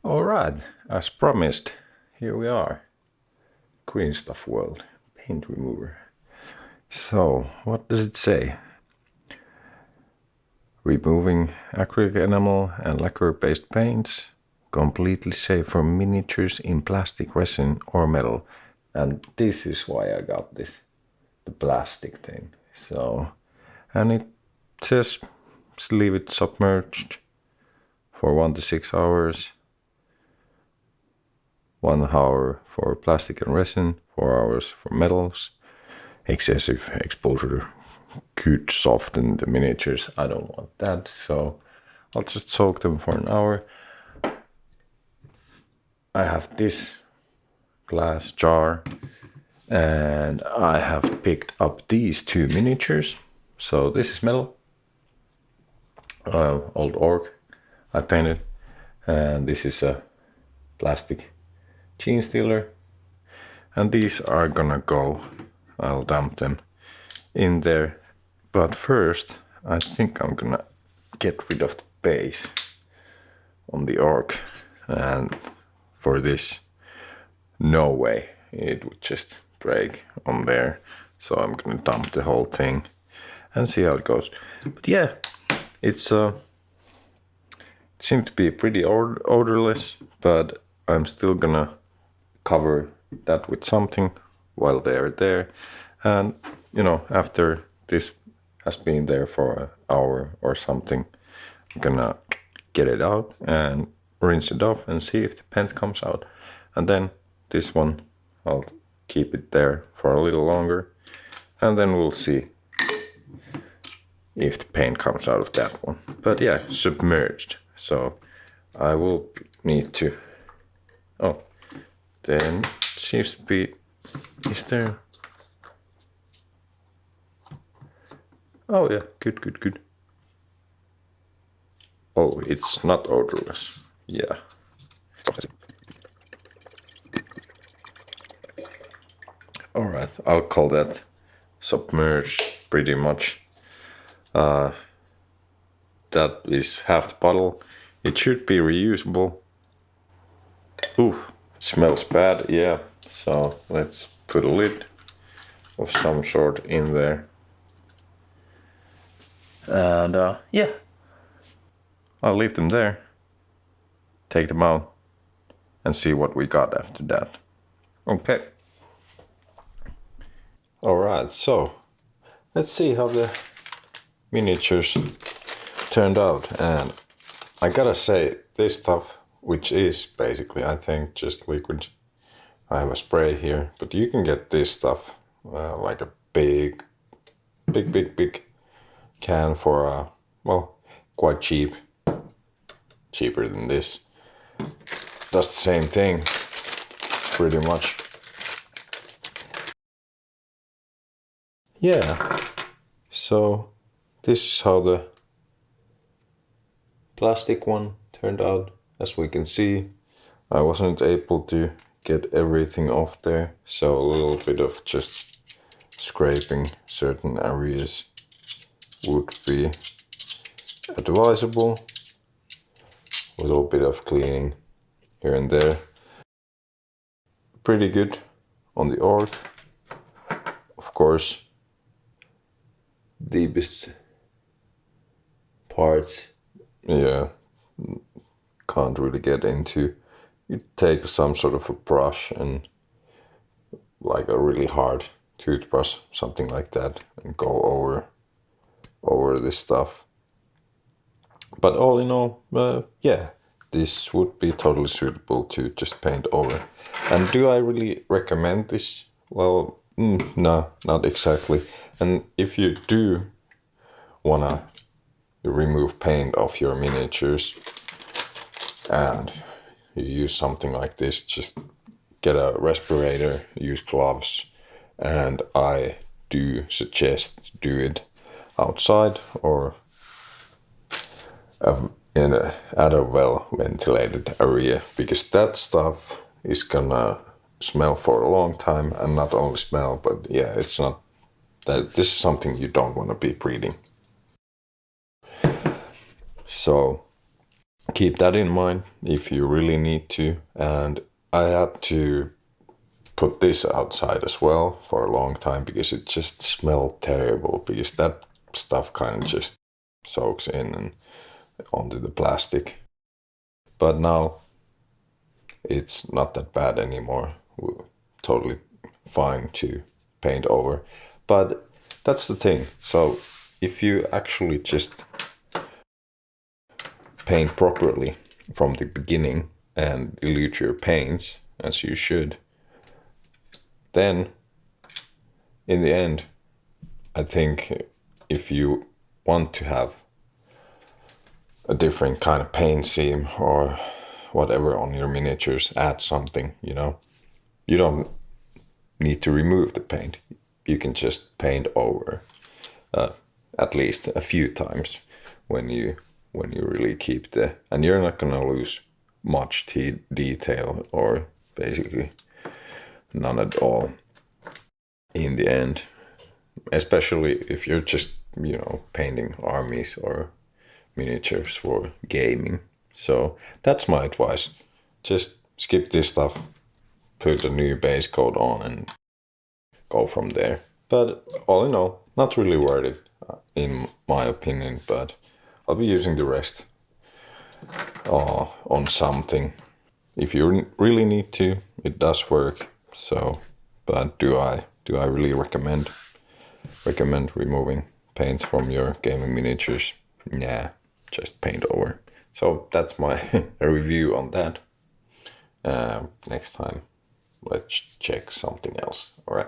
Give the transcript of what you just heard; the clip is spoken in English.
Alright, as promised, here we are. Green Stuff World paint remover. So, what does it say? Removing acrylic enamel and lacquer-based paints, completely safe for miniatures in plastic, resin or metal. And this is why I got this, the plastic thing. So, and it says leave it submerged for 1 to 6 hours. 1 hour for plastic and resin, 4 hours for metals. Excessive exposure could soften the miniatures. I don't want that, so I'll just soak them for an hour. I have this glass jar and I have picked up these 2 miniatures. So this is metal, old orc I painted, and this is a plastic gene stealer, and these are gonna go, I'll dump them in there, but first I think I'm gonna get rid of the base on the orc, and for this no way it would just break on there, so I'm gonna dump the whole thing and see how it goes. But yeah, it seemed to be pretty odorless, but I'm still gonna cover that with something while they're there, and you know, after this has been there for an hour or something, I'm gonna get it out and rinse it off and see if the paint comes out. And then this one, I'll keep it there for a little longer, and then we'll see if the paint comes out of that one. But yeah, submerged, so I will need to, oh, then seems to be, is there, oh yeah, good. Oh, it's not odorless, yeah. Alright, I'll call that submerged pretty much. That is half the bottle. It should be reusable. Ooh, smells bad, yeah. So let's put a lid of some sort in there. And yeah, I'll leave them there, take them out, and see what we got after that. Okay. Alright, so let's see how the miniatures turned out. And I gotta say, this stuff, which is basically, I think, just liquid. I have a spray here, but you can get this stuff, like a big can for, well, quite cheap. Cheaper than this. Does the same thing, pretty much. Yeah, so this is how the plastic one turned out. As we can see, I wasn't able to get everything off there, so a little bit of just scraping certain areas would be advisable. A little bit of cleaning here and there. Pretty good on the orc. Of course, deepest parts, yeah, can't really get into. You take some sort of a brush and like a really hard toothbrush, something like that, and go over this stuff. But all in all, yeah, this would be totally suitable to just paint over. And do I really recommend this? Well, no, not exactly. And if you do wanna remove paint off your miniatures and you use something like this, just get a respirator, use gloves, and I do suggest to do it outside or at a well ventilated area, because that stuff is gonna smell for a long time, and not only smell, but yeah, it's not that, this is something you don't want to be breathing. So keep that in mind if you really need to. And I had to put this outside as well for a long time because it just smelled terrible, because that stuff kind of just soaks in and onto the plastic. But now it's not that bad anymore. We're totally fine to paint over. But that's the thing. So if you actually just paint properly from the beginning and dilute your paints as you should, then in the end, I think if you want to have a different kind of paint scheme or whatever on your miniatures, add something, you don't need to remove the paint. You can just paint over at least a few times when you really keep and you're not gonna lose much detail, or basically none at all in the end, especially if you're just painting armies or miniatures for gaming. So that's my advice. Just skip this stuff, put a new base coat on, and go from there. But all in all, not really worth it, in my opinion. But I'll be using the rest on something. If you really need to, it does work. So, but do I really recommend removing paints from your gaming miniatures? Nah, just paint over. So that's my review on that. Next time, let's check something else. All right.